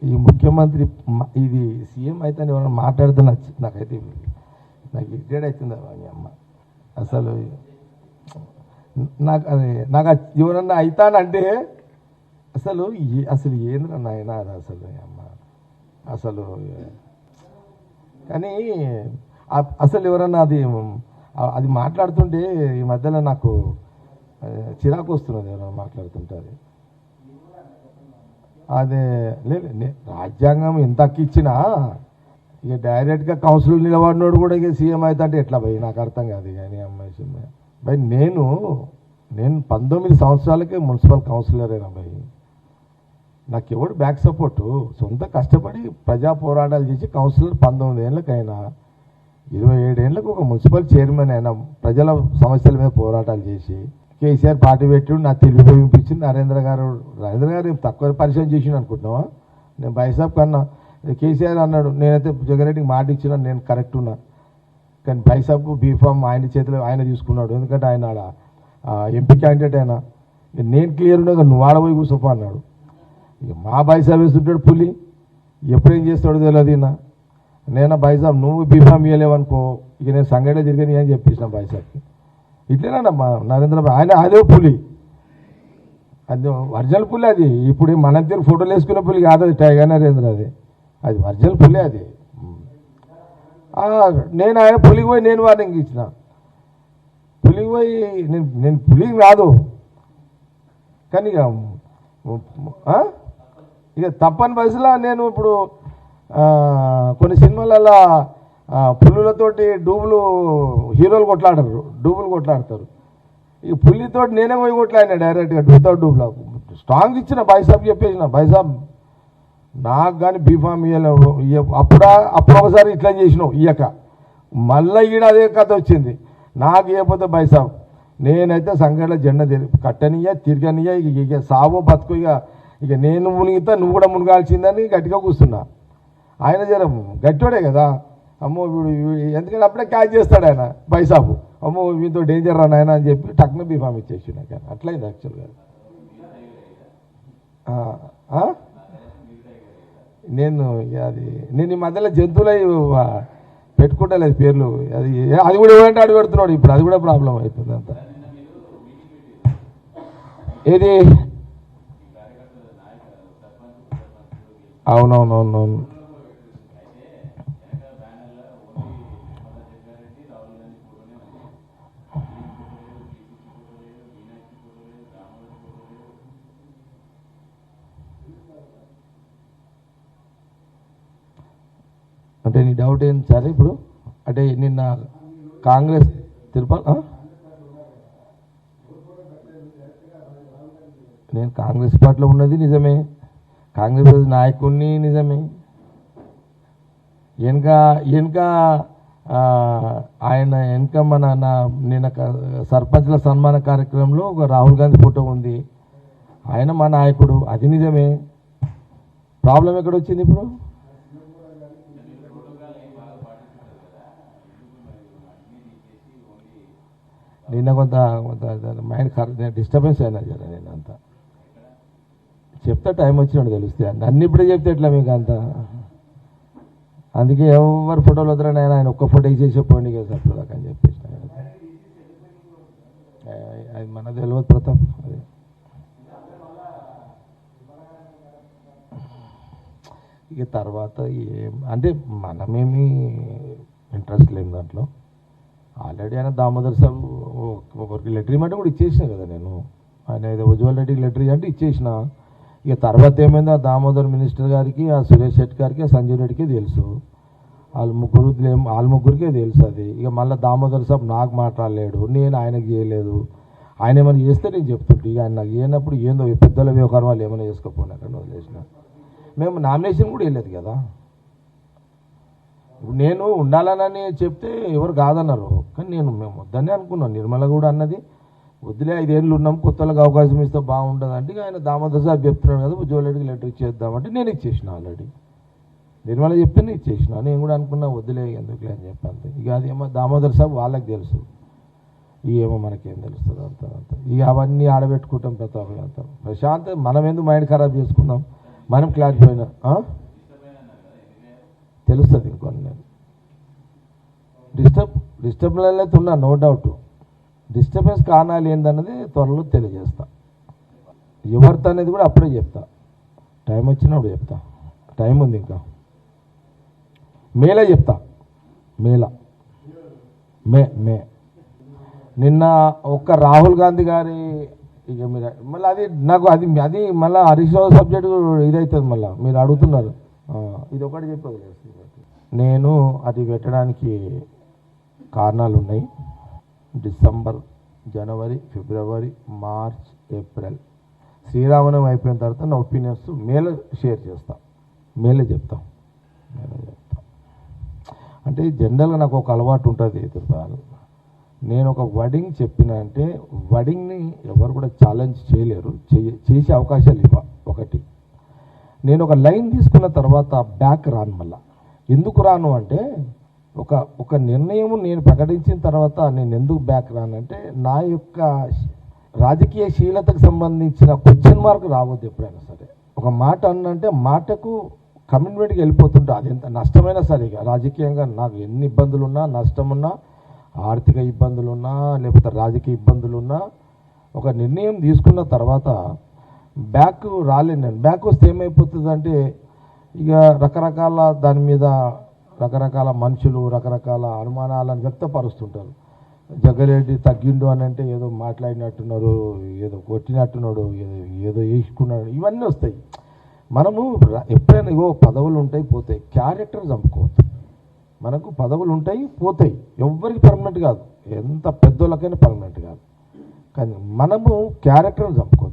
ఈ ముఖ్యమంత్రి ఇది సీఎం అయితే ఎవరైనా మాట్లాడితే నాకైతే నాకు ఇరిటేట్ అవుతుంది మీ అమ్మ అసలు. నాకు ఎవరన్నా అవుతానంటే అసలు అసలు ఏంద్రా నాయన అసలు అమ్మ అసలు. కానీ అసలు ఎవరన్నా అది మాట్లాడుతుంటే ఈ మధ్యలో నాకు చిరాకు వస్తున్నది ఎవరైనా మాట్లాడుతుంటే. అదే లేదు రాజ్యాంగం ఎంత ఇచ్చినా ఇక డైరెక్ట్గా కౌన్సిల్ నిలబడినోడు కూడా ఇక సీఎం అవుతా అంటే ఎట్లా భయ్ నాకు అర్థం కాదు. కానీ అమ్మాయి భయ్ నేను 19 సంవత్సరాలకే మున్సిపల్ కౌన్సిలర్ అయినా భయ్. నాకు ఎవడు బ్యాక్ సపోర్టు సొంత కష్టపడి ప్రజా పోరాటాలు చేసి కౌన్సిలర్ 19 ఏళ్ళకైనా 27 ఏళ్ళకు ఒక మున్సిపల్ చైర్మన్ అయినా ప్రజల సమస్యల మీద పోరాటాలు చేసి కేసీఆర్ పార్టీ పెట్టి నా తెలివి ఉపయోగించింది. నరేంద్ర గారు తక్కువ పరిచయం చేసిండు అనుకుంటున్నావా? నేను బైసాబ్ కన్నా కేసీఆర్ అన్నాడు నేనైతే జగన్రెడ్డికి మాట ఇచ్చిన నేను కరెక్ట్ ఉన్నా. కానీ బైసాబ్ బీఫామ్ ఆయన చేతిలో ఆయన తీసుకున్నాడు. ఎందుకంటే ఆయన ఎంపీ క్యాండిడేట్ అయినా నేను క్లియర్ ఉండగా నువ్వు ఆడపోయి కూర్చోపో అన్నాడు. ఇక మా బైసాబ్ వేస్తుంటాడు పులి ఎప్పుడేం చేస్తాడో తెలియదు. నేను బైసాబ్ నువ్వు బీఫామ్ ఇవ్వలేవనుకో ఇక నేను సంగడే తిరిగి అని చెప్పేసిన బైసాబ్కి. ఇట్లేనమ్మా నరేంద్ర ఆయన అదే పులి, అది ఒరిజినల్ పులి. అది ఇప్పుడు మన తీరు ఫోటోలు వేసుకునే పులి కాదు అది టైగర్ నరేంద్ర. అది ఒరిజినల్ పులి. అది నేను ఆయన పులికి పోయి నేను వార్నింగ్ ఇచ్చిన. పులికి పోయి నేను పులికి రాదు కానీ ఇక తప్పని పరిస్థితిలో నేను ఇప్పుడు కొన్ని సినిమాలలో పులులతోటి హీరోలు కొట్లాడతారు. ఈ పులితో నేనే పోయి కొట్లాడినా డైరెక్ట్గా వితౌట్ డూబ్లో స్ట్రాంగ్ ఇచ్చిన బైసాబ్ చెప్పేసిన బైసాబ్ నాకు కానీ బీఫామ్ అప్పుడు ఒకసారి ఇట్లా చేసినావు ఇయ్యక మళ్ళీ ఈడ అదే కథ వచ్చింది. నాకు ఇవ్వకపోతే బైసాబ్ నేనైతే సంఘటన జెండా కట్టనియ్యా తిరగనియ్యా ఇక సావో బతుకు ఇక నేను మునిగితే నువ్వు కూడా మునగాల్సిందని గట్టిగా కూర్చున్నా. ఆయన జర గట్టివాడే కదా అమ్మో ఎందుకంటే అప్పుడే క్యాచ్ చేస్తాడు ఆయన బైసాబు. అమ్మో మీతో డేంజర్ రా నాయన అని చెప్పి టక్న బీఫామ్ ఇచ్చేసి నాకు అట్లయింది యాక్చువల్గా. నేను ఈ మధ్యలో జంతువులై పెట్టుకుంటలేదు పేర్లు. అది కూడా ఏమంటే అడి పెడుతున్నాడు ఇప్పుడు. అది కూడా ప్రాబ్లం అవుతుంది అంత. ఏది అవునవునవునవును అంటే నీ డౌట్ ఏంటి సార్ ఇప్పుడు? అంటే నిన్న కాంగ్రెస్ తిరుపతి నేను కాంగ్రెస్ పార్టీలో ఉన్నది నిజమే, కాంగ్రెస్ నాయకుడిని నిజమే. వెనక ఆయన నిన్న సర్పంచ్ల సన్మాన కార్యక్రమంలో ఒక రాహుల్ గాంధీ ఫోటో ఉంది. ఆయన మా నాయకుడు, అది నిజమే. ప్రాబ్లం ఎక్కడ వచ్చింది ఇప్పుడు? నిన్న కొంత మైండ్ డిస్టర్బెన్స్ అయినా జర నేను అంతా చెప్తా టైం వచ్చినట్టు తెలుస్తే అన్ని ఇప్పుడే చెప్తే ఎట్లా మీకు అంతా. అందుకే ఎవరు ఫోటోలు వద్దరని ఆయన ఒక్క ఫోటో ఇచ్చేసి చెప్పండి కదా సరిపోదాకా అని చెప్పేసి అది మన తెలియదు ప్రతాప్. అది ఇక తర్వాత అంటే మనమేమి ఇంట్రెస్ట్ లేము దాంట్లో. ఆల్రెడీ ఆయన దామోదర్ సాబ్ ఒకరికి లెటర్ ఇవ్వమంటే కూడా ఇచ్చేసిన కదా నేను. ఆయన ఏదో ఉజ్వల్ రెడ్డికి లెటర్ అంటే ఇచ్చేసిన. ఇక తర్వాత ఏమైందో ఆ దామోదర్ మినిస్టర్ గారికి, ఆ సురేష్ శెట్టి గారికి, ఆ సంజీవ్ రెడ్డికి తెలుసు. వాళ్ళ ముగ్గురికే తెలుసు అది. ఇక మళ్ళీ దామోదర్ సాబ్ నాకు మాట్లాడలేడు, నేను ఆయనకు చేయలేదు. ఆయన ఏమైనా చేస్తే నేను చెప్తుంటే ఇక ఆయన నాకు చేయనప్పుడు ఏందో పెద్దల వ్యవహారం వాళ్ళు ఏమైనా చేసుకోపోయినారని వదిలేసిన. మేము నామినేషన్ కూడా వెళ్ళలేదు కదా. నేను ఉండాలనని చెప్తే ఎవరు కాదన్నారు, కానీ మేము వద్దనే అనుకున్నాను. నిర్మల కూడా అన్నది వద్దులే 5 ఏళ్ళు ఉన్నాం, కొత్తలకు అవకాశం ఇస్తే బాగుంటుంది అంటే ఆయన దామోదర్ సాబ్ చెప్తున్నాడు కదా ఉజ్వల్ రెడ్డికి లెటర్ ఇచ్చేద్దామంటే నేను ఇచ్చేసిన. ఆల్రెడీ నిర్మల చెప్తే ఇచ్చేసిన. నేను కూడా అనుకున్నా వద్దులే ఎందుకులే అని చెప్పంతే. ఇక అదేమో దామోదర్ సాబ్ వాళ్ళకి తెలుసు, ఏమో మనకేం తెలుస్తుంది అంత. ఇక అవన్నీ ఆడబెట్టుకుంటాం ప్రతాప్ అంతా. ప్రశాంత్ మనం ఎందుకు మైండ్ ఖరాబ్ చేసుకున్నాం? మనం క్లారిఫై అయినా తెలుస్తుంది ఇంకొన్ని నేను డిస్టర్బెన్స్ అయితే ఉన్నా, నో డౌట్. డిస్టర్బెన్స్ కారణాలు ఏందన్నది త్వరలో తెలియజేస్తా. ఎవరితో అనేది కూడా అప్పుడే చెప్తా, టైం వచ్చినప్పుడు చెప్తా. టైం ఉంది ఇంకా, మేలో చెప్తా. మే మే నిన్న ఒక్క రాహుల్ గాంధీ గారి ఇక మీరు మళ్ళీ అది నాకు అది మళ్ళీ హరీష్ రావు సబ్జెక్టు ఇదవుతుంది. మళ్ళీ మీరు అడుగుతున్నారు, ఇది ఒకటి చెప్పదు. నేను అది పెట్టడానికి కారణాలు ఉన్నాయి. డిసెంబర్, జనవరి, ఫిబ్రవరి, మార్చ్, ఏప్రిల్ శ్రీరామనవమి అయిపోయిన తర్వాత నా ఒపీనియన్స్ మేలో షేర్ చేస్తా, మేలో చెప్తా. అంటే జనరల్గా నాకు ఒక అలవాటు ఉంటుంది. నేను ఒక వర్డింగ్ చెప్పిన అంటే వర్డింగ్ని ఎవరు కూడా ఛాలెంజ్ చేయలేరు, చేసే అవకాశాలు ఇవ్వ. ఒకటి, నేను ఒక లైన్ తీసుకున్న తర్వాత బ్యాక్ రాను. మళ్ళా ఎందుకు రాను అంటే ఒక నిర్ణయం నేను ప్రకటించిన తర్వాత నేను ఎందుకు బ్యాక్ రానంటే నా యొక్క రాజకీయ శీలతకు సంబంధించిన క్వశ్చన్ మార్క్ రావద్దు ఎప్పుడైనా సరే. ఒక మాట అన్నంటే మాటకు కమిట్మెంట్కి వెళ్ళిపోతుంటా. అది ఎంత నష్టమైనా సరే, రాజకీయంగా నాకు ఎన్ని ఇబ్బందులున్నా, నష్టమున్నా, ఆర్థిక ఇబ్బందులున్నా, లేకపోతే రాజకీయ ఇబ్బందులున్నా, ఒక నిర్ణయం తీసుకున్న తర్వాత బ్యాక్ రాలేను నేను. బ్యాక్ వస్తే ఏమైపోతుందంటే ఇక రకరకాల దాని మీద రకరకాల మనుషులు రకరకాల అనుమానాలను వ్యక్తపరుస్తుంటారు. జగ్గారెడ్డి తగ్గిండు అని అంటే ఏదో మాట్లాడినట్టున్నారు, ఏదో కొట్టినట్టున్నాడు, ఏదో వేసుకున్నాడు, ఇవన్నీ వస్తాయి. మనము ఎప్పుడైనా ఇగో పదవులు ఉంటాయి, పోతాయి. క్యారెక్టర్ చంపుకోవద్దు. మనకు పదవులు ఉంటాయి, పోతాయి. ఎవ్వరికి పర్మనెంట్ కాదు, ఎంత పెద్దోళ్ళకైనా పర్మనెంట్ కాదు. కానీ మనము క్యారెక్టర్ని చంపుకోవద్దు.